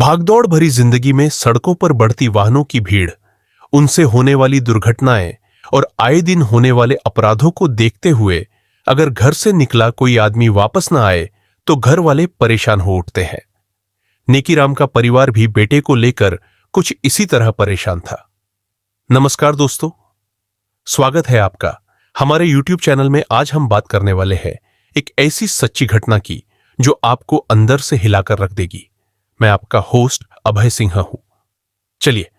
भागदौड़ भरी जिंदगी में सड़कों पर बढ़ती वाहनों की भीड़, उनसे होने वाली दुर्घटनाएं और आए दिन होने वाले अपराधों को देखते हुए अगर घर से निकला कोई आदमी वापस न आए तो घर वाले परेशान हो उठते हैं। नेकीराम का परिवार भी बेटे को लेकर कुछ इसी तरह परेशान था। नमस्कार दोस्तों, स्वागत है आपका हमारे YouTube चैनल में। आज हम बात करने वाले हैं एक ऐसी सच्ची घटना की जो आपको अंदर से हिलाकर रख देगी। मैं आपका होस्ट अभय सिंह हूं। चलिए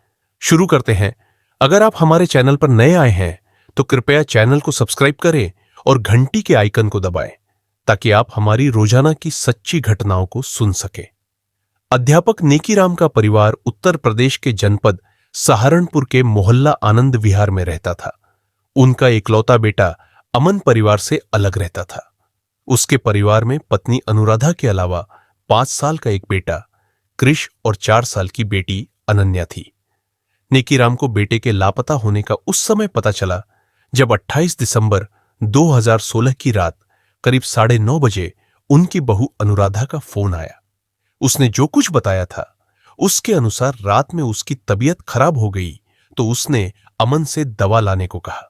शुरू करते हैं। अगर आप हमारे चैनल पर नए आए हैं तो कृपया चैनल को सब्सक्राइब करें और घंटी के आइकन को दबाएं ताकि आप हमारी रोजाना की सच्ची घटनाओं को सुन सकें। अध्यापक नेकीराम का परिवार उत्तर प्रदेश के जनपद सहारनपुर के मोहल्ला आनंद विहार में रहता था। उनका इकलौता बेटा अमन परिवार से अलग रहता था। उसके परिवार में पत्नी अनुराधा के अलावा 5 साल का एक बेटा कृष और 4 साल की बेटी अनन्या थी। नेकीराम को बेटे के लापता होने का उस समय पता चला जब 28 दिसंबर 2016 की रात करीब 9:30 बजे उनकी बहू अनुराधा का फोन आया। उसने जो कुछ बताया था उसके अनुसार रात में उसकी तबीयत खराब हो गई तो उसने अमन से दवा लाने को कहा।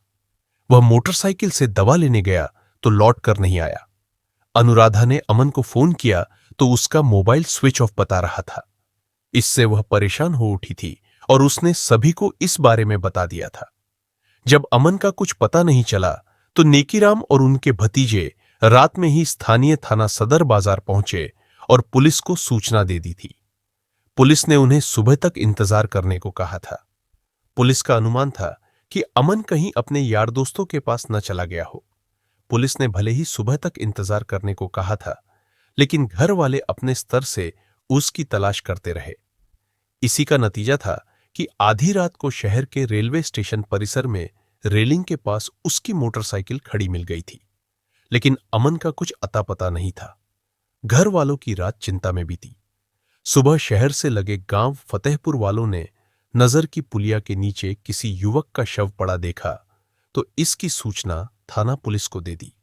वह मोटरसाइकिल से दवा लेने गया तो लौट कर नहीं आया। अनुराधा ने अमन को फोन किया तो उसका मोबाइल स्विच ऑफ बता रहा था। इससे वह परेशान हो उठी थी और उसने सभी को इस बारे में बता दिया था। जब अमन का कुछ पता नहीं चला तो नेकीराम और उनके भतीजे रात में ही स्थानीय थाना सदर बाजार पहुंचे और पुलिस को सूचना दे दी थी। पुलिस ने उन्हें सुबह तक इंतजार करने को कहा था। पुलिस का अनुमान था कि अमन कहीं अपने यार दोस्तों के पास न चला गया हो। पुलिस ने भले ही सुबह तक इंतजार करने को कहा था, लेकिन घर वाले अपने स्तर से उसकी तलाश करते रहे। इसी का नतीजा था कि आधी रात को शहर के रेलवे स्टेशन परिसर में रेलिंग के पास उसकी मोटरसाइकिल खड़ी मिल गई थी। लेकिन अमन का कुछ अता पता नहीं था। घर वालों की रात चिंता में बीती। सुबह शहर से लगे गांव फतेहपुर वालों ने नजर की पुलिया के नीचे किसी युवक का शव पड़ा देखा तो इसकी सूचना थाना पुलिस को दे दी।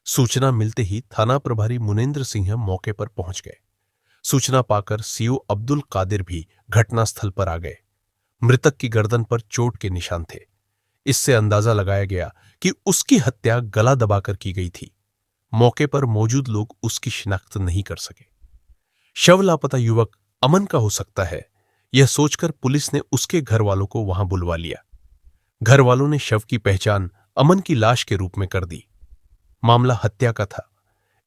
सूचना मिलते ही थाना प्रभारी मुनेंद्र सिंह मौके पर पहुंच गए। सूचना पाकर सीओ अब्दुल कादिर भी घटनास्थल पर आ गए। मृतक की गर्दन पर चोट के निशान थे। इससे अंदाजा लगाया गया कि उसकी हत्या गला दबाकर की गई थी। मौके पर मौजूद लोग उसकी शिनाख्त नहीं कर सके। शव लापता युवक अमन का हो सकता है, यह सोचकर पुलिस ने उसके घर वालों को वहां बुलवा लिया। घर वालों ने शव की पहचान अमन की लाश के रूप में कर दी। मामला हत्या का था,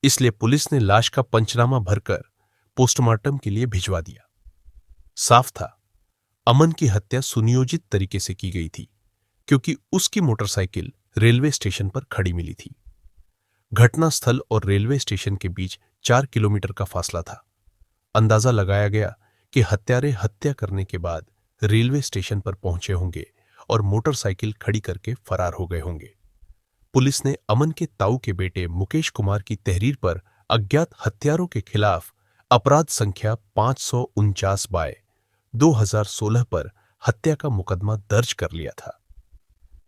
इसलिए पुलिस ने लाश का पंचनामा भरकर पोस्टमार्टम के लिए भिजवा दिया। साफ था, अमन की हत्या सुनियोजित तरीके से की गई थी, क्योंकि उसकी मोटरसाइकिल रेलवे स्टेशन पर खड़ी मिली थी। घटनास्थल और रेलवे स्टेशन के बीच 4 किलोमीटर का फासला था। अंदाजा लगाया गया कि हत्यारे हत्या करने के बाद रेलवे स्टेशन पर पहुंचे होंगे और मोटरसाइकिल खड़ी करके फरार हो गए होंगे। पुलिस ने अमन के ताऊ के बेटे मुकेश कुमार की तहरीर पर अज्ञात हत्यारों के खिलाफ अपराध संख्या 549/2016 पर हत्या का मुकदमा दर्ज कर लिया था।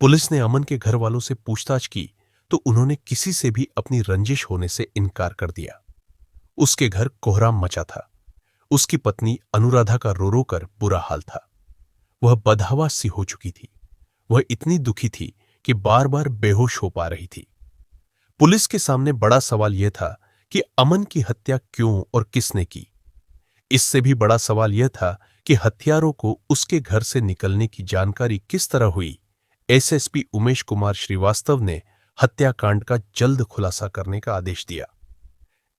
पुलिस ने अमन के घर वालों से पूछताछ की तो उन्होंने किसी से भी अपनी रंजिश होने से इनकार कर दिया। उसके घर कोहराम मचा था। उसकी पत्नी अनुराधा का रो रो कर बुरा हाल था। वह बदहवास सी हो चुकी थी। वह इतनी दुखी थी कि बार बार बेहोश हो पा रही थी। पुलिस के सामने बड़ा सवाल यह था कि अमन की हत्या क्यों और किसने की। इससे भी बड़ा सवाल यह था कि हत्यारों को उसके घर से निकलने की जानकारी किस तरह हुई। एसएसपी उमेश कुमार श्रीवास्तव ने हत्याकांड का जल्द खुलासा करने का आदेश दिया।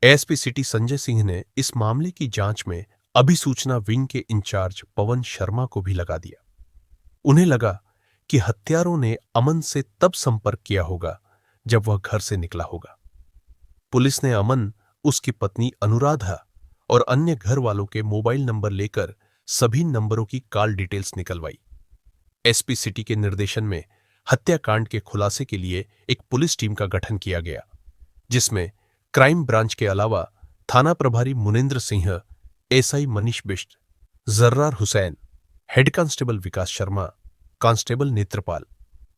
एसपी सिटी संजय सिंह ने इस मामले की जांच में अभिसूचना विंग के इंचार्ज पवन शर्मा को भी लगा दिया। उन्हें लगा कि हत्यारों ने अमन से तब संपर्क किया होगा जब वह घर से निकला होगा। पुलिस ने अमन, उसकी पत्नी अनुराधा और अन्य घर वालों के मोबाइल नंबर लेकर सभी नंबरों की कॉल डिटेल्स निकलवाई। एसपी सिटी के निर्देशन में हत्याकांड के खुलासे के लिए एक पुलिस टीम का गठन किया गया, जिसमें क्राइम ब्रांच के अलावा थाना प्रभारी Munendra Singh, SI Manish Bisht, Jarrar Hussain, head constable Vikas Sharma, constable Netrapal,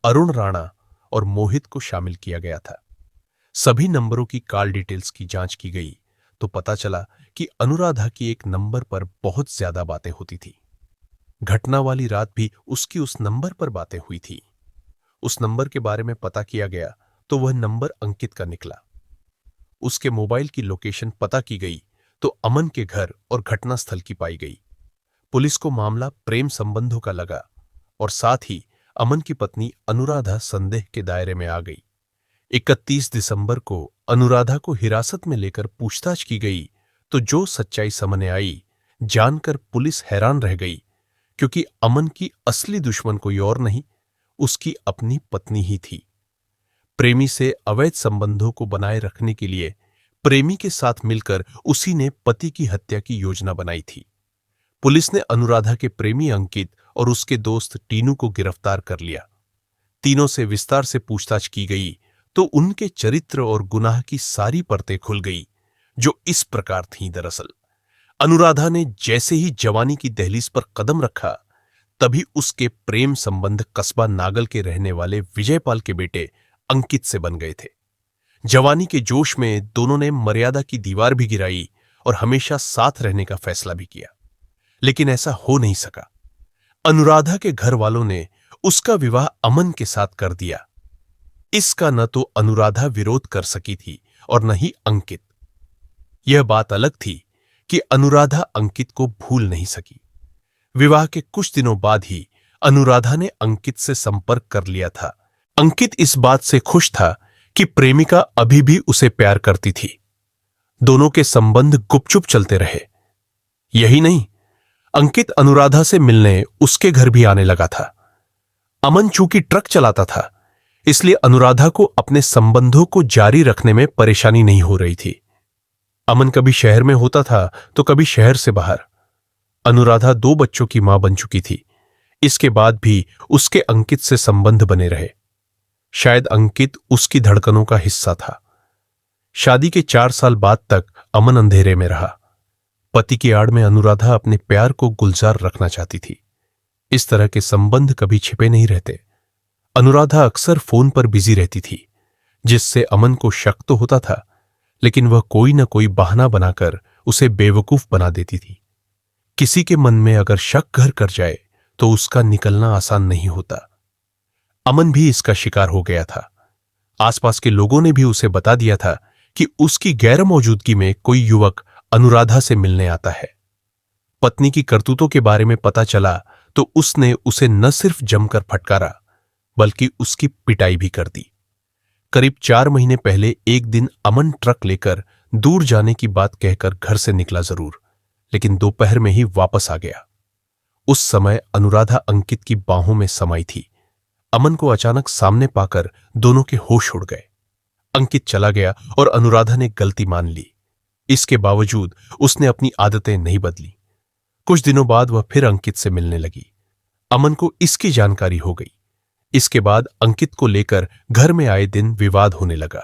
Arun Rana और मोहित को शामिल किया गया था। सभी नंबरों की कॉल डिटेल्स की जांच की गई तो पता चला कि अनुराधा की एक नंबर पर बहुत ज्यादा बातें होती थी। घटना वाली रात भी उसकी उस नंबर पर बातें हुई थी। उस नंबर के बारे में पता किया गया तो वह नंबर अंकित का निकला। उसके मोबाइल की लोकेशन पता की गई तो अमन के घर और घटनास्थल की पाई गई। पुलिस को मामला प्रेम संबंधों का लगा और साथ ही अमन की पत्नी अनुराधा संदेह के दायरे में आ गई। 31 दिसंबर को अनुराधा को हिरासत में लेकर पूछताछ की गई तो जो सच्चाई सामने आई जानकर पुलिस हैरान रह गई, क्योंकि अमन की असली दुश्मन कोई और नहीं, उसकी अपनी पत्नी ही थी। प्रेमी से अवैध संबंधों को बनाए रखने के लिए प्रेमी के साथ मिलकर उसी ने पति की हत्या की योजना बनाई थी। पुलिस ने अनुराधा के प्रेमी अंकित और उसके दोस्त टीनू को गिरफ्तार कर लिया। तीनों से विस्तार से पूछताछ की गई तो उनके चरित्र और गुनाह की सारी परतें खुल गई, जो इस प्रकार थीं। दरअसल अनुराधा ने जैसे ही जवानी की दहलीज पर कदम रखा, तभी उसके प्रेम संबंध कस्बा नागल के रहने वाले विजयपाल के बेटे अंकित से बन गए थे। जवानी के जोश में दोनों ने मर्यादा की दीवार भी गिराई और हमेशा साथ रहने का फैसला भी किया, लेकिन ऐसा हो नहीं सका। अनुराधा के घर वालों ने उसका विवाह अमन के साथ कर दिया। इसका न तो अनुराधा विरोध कर सकी थी और न ही अंकित। यह बात अलग थी कि अनुराधा अंकित को भूल नहीं सकी। विवाह के कुछ दिनों बाद ही अनुराधा ने अंकित से संपर्क कर लिया था। अंकित इस बात से खुश था कि प्रेमिका अभी भी उसे प्यार करती थी। दोनों के संबंध गुपचुप चलते रहे। यही नहीं, अंकित अनुराधा से मिलने उसके घर भी आने लगा था। अमन चूंकि ट्रक चलाता था, इसलिए अनुराधा को अपने संबंधों को जारी रखने में परेशानी नहीं हो रही थी। अमन कभी शहर में होता था तो कभी शहर से बाहर। अनुराधा 2 बच्चों की मां बन चुकी थी। इसके बाद भी उसके अंकित से संबंध बने रहे। शायद अंकित उसकी धड़कनों का हिस्सा था। शादी के 4 साल बाद तक अमन अंधेरे में रहा। पति की आड़ में अनुराधा अपने प्यार को गुलजार रखना चाहती थी। इस तरह के संबंध कभी छिपे नहीं रहते। अनुराधा अक्सर फोन पर बिजी रहती थी, जिससे अमन को शक तो होता था, लेकिन वह कोई न कोई बहाना बनाकर उसे बेवकूफ बना देती थी। किसी के मन में अगर शक घर कर जाए तो उसका निकलना आसान नहीं होता। अमन भी इसका शिकार हो गया था। आसपास के लोगों ने भी उसे बता दिया था कि उसकी गैर मौजूदगी में कोई युवक अनुराधा से मिलने आता है। पत्नी की करतूतों के बारे में पता चला तो उसने उसे न सिर्फ जमकर फटकारा, बल्कि उसकी पिटाई भी कर दी। करीब 4 महीने पहले एक दिन अमन ट्रक लेकर दूर जाने की बात कहकर घर से निकला जरूर, लेकिन दोपहर में ही वापस आ गया। उस समय अनुराधा अंकित की बाहों में समाई थी। अमन को अचानक सामने पाकर दोनों के होश उड़ गए। अंकित चला गया और अनुराधा ने गलती मान ली। इसके बावजूद उसने अपनी आदतें नहीं बदली। कुछ दिनों बाद वह फिर अंकित से मिलने लगी। अमन को इसकी जानकारी हो गई। इसके बाद अंकित को लेकर घर में आए दिन विवाद होने लगा।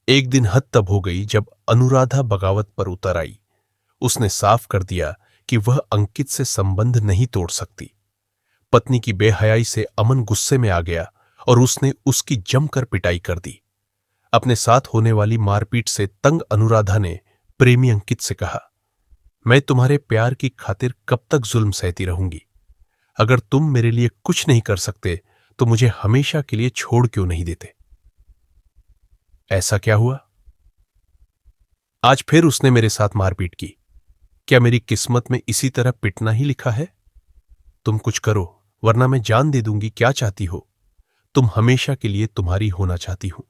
एक दिन हद तब हो गई जब अनुराधा बगावत पर उतर आई। उसने साफ कर दिया कि वह अंकित से संबंध नहीं तोड़ सकती। पत्नी की बेहयाई से अमन गुस्से में आ गया और उसने उसकी जमकर पिटाई कर दी। अपने साथ होने वाली मारपीट से तंग अनुराधा ने प्रेमी अंकित से कहा, मैं तुम्हारे प्यार की खातिर कब तक जुल्म सहती रहूंगी? अगर तुम मेरे लिए कुछ नहीं कर सकते तो मुझे हमेशा के लिए छोड़ क्यों नहीं देते? ऐसा क्या हुआ? आज फिर उसने मेरे साथ मारपीट की। क्या मेरी किस्मत में इसी तरह पिटना ही लिखा है? तुम कुछ करो, वरना मैं जान दे दूंगी। क्या चाहती हो? तुम हमेशा के लिए तुम्हारी होना चाहती हूं।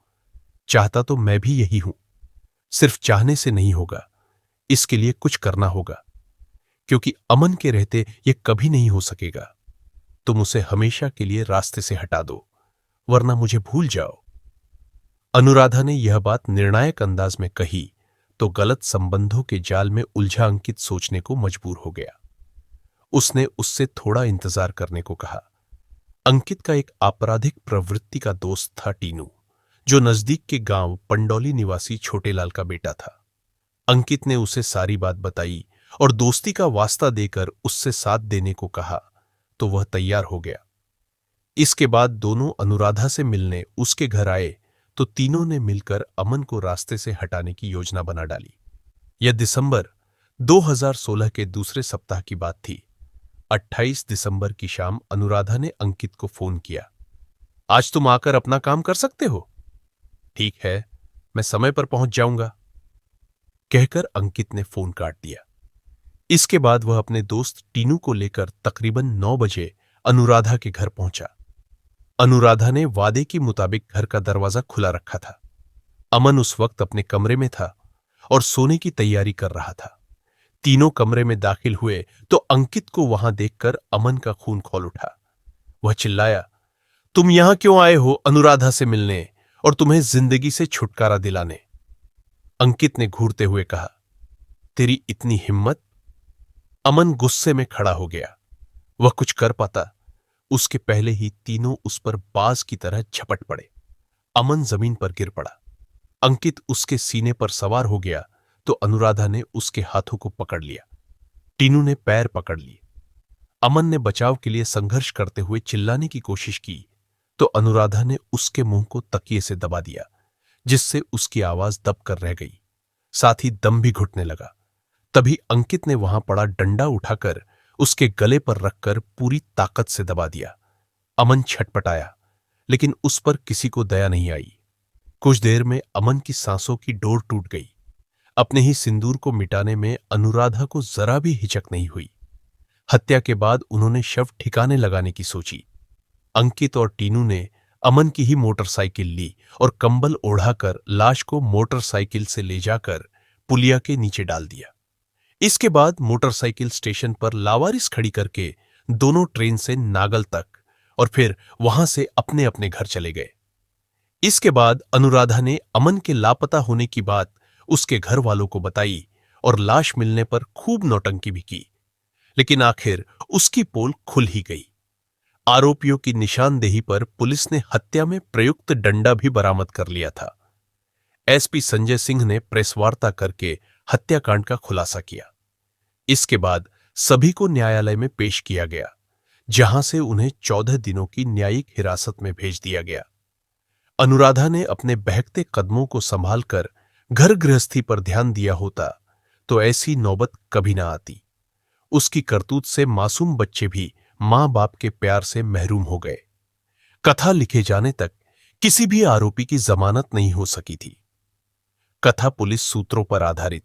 चाहता तो मैं भी यही हूं। सिर्फ चाहने से नहीं होगा, इसके लिए कुछ करना होगा, क्योंकि अमन के रहते यह कभी नहीं हो सकेगा। तुम उसे हमेशा के लिए रास्ते से हटा दो, वरना मुझे भूल जाओ। अनुराधा ने यह बात निर्णायक अंदाज में कही तो गलत संबंधों के जाल में उलझा अंकित सोचने को मजबूर हो गया। उसने उससे थोड़ा इंतजार करने को कहा। अंकित का एक आपराधिक प्रवृत्ति का दोस्त था टीनू, जो नजदीक के गांव पंडौली निवासी छोटे लाल का बेटा था। अंकित ने उसे सारी बात बताई और दोस्ती का वास्ता देकर उससे साथ देने को कहा तो वह तैयार हो गया। इसके बाद दोनों अनुराधा से मिलने उसके घर आए तो तीनों ने मिलकर अमन को रास्ते से हटाने की योजना बना डाली। यह दिसंबर 2016 के दूसरे सप्ताह की बात थी। 28 दिसंबर की शाम अनुराधा ने अंकित को फोन किया। आज तुम आकर अपना काम कर सकते हो? ठीक है, मैं समय पर पहुंच जाऊंगा, कहकर अंकित ने फोन काट दिया। इसके बाद वह अपने दोस्त टीनू को लेकर तकरीबन 9 बजे अनुराधा के घर पहुंचा। अनुराधा ने वादे के मुताबिक घर का दरवाजा खुला रखा था। अमन उस वक्त अपने कमरे में था और सोने की तैयारी कर रहा था। तीनों कमरे में दाखिल हुए तो अंकित को वहां देखकर अमन का खून खौल उठा। वह चिल्लाया, तुम यहां क्यों आए हो अनुराधा से मिलने और तुम्हें जिंदगी से छुटकारा दिलाने? अंकित ने घूरते हुए कहा, तेरी इतनी हिम्मत? अमन गुस्से में खड़ा हो गया। वह कुछ कर पाता उसके पहले ही तीनों उस पर बाज की तरह झपट पड़े। अमन जमीन पर गिर पड़ा। अंकित उसके सीने पर सवार हो गया तो अनुराधा ने उसके हाथों को पकड़ लिया। टीनू ने पैर पकड़ लिए। अमन ने बचाव के लिए संघर्ष करते हुए चिल्लाने की कोशिश की तो अनुराधा ने उसके मुंह को तकिए से दबा दिया, जिससे उसकी आवाज दबकर रह गई, साथ ही दम भी घुटने लगा। तभी अंकित ने वहां पड़ा डंडा उठाकर उसके गले पर रखकर पूरी ताकत से दबा दिया। अमन छटपटाया, लेकिन उस पर किसी को दया नहीं आई। कुछ देर में अमन की सांसों की डोर टूट गई। अपने ही सिंदूर को मिटाने में अनुराधा को जरा भी हिचक नहीं हुई। हत्या के बाद उन्होंने शव ठिकाने लगाने की सोची। अंकित और टीनू ने अमन की ही मोटरसाइकिल ली और कंबल ओढ़ाकर लाश को मोटरसाइकिल से ले जाकर पुलिया के नीचे डाल दिया। इसके बाद मोटरसाइकिल स्टेशन पर लावारिस खड़ी करके दोनों ट्रेन से नागल तक और फिर वहां से अपने अपने घर चले गए। इसके बाद अनुराधा ने अमन के लापता होने की बात उसके घर वालों को बताई और लाश मिलने पर खूब नौटंकी भी की, लेकिन आखिर उसकी पोल खुल ही गई। आरोपियों की निशानदेही पर पुलिस ने हत्या में प्रयुक्त डंडा भी बरामद कर लिया था। एसपी संजय सिंह ने प्रेस वार्ता करके हत्याकांड का खुलासा किया। इसके बाद सभी को न्यायालय में पेश किया गया, जहां से उन्हें 14 दिनों की न्यायिक हिरासत में भेज दिया गया। अनुराधा ने अपने बहकते कदमों को संभालकर घर गृहस्थी पर ध्यान दिया होता तो ऐसी नौबत कभी ना आती। उसकी करतूत से मासूम बच्चे भी मां बाप के प्यार से महरूम हो गए। कथा लिखे जाने तक किसी भी आरोपी की जमानत नहीं हो सकी थी। कथा पुलिस सूत्रों पर आधारित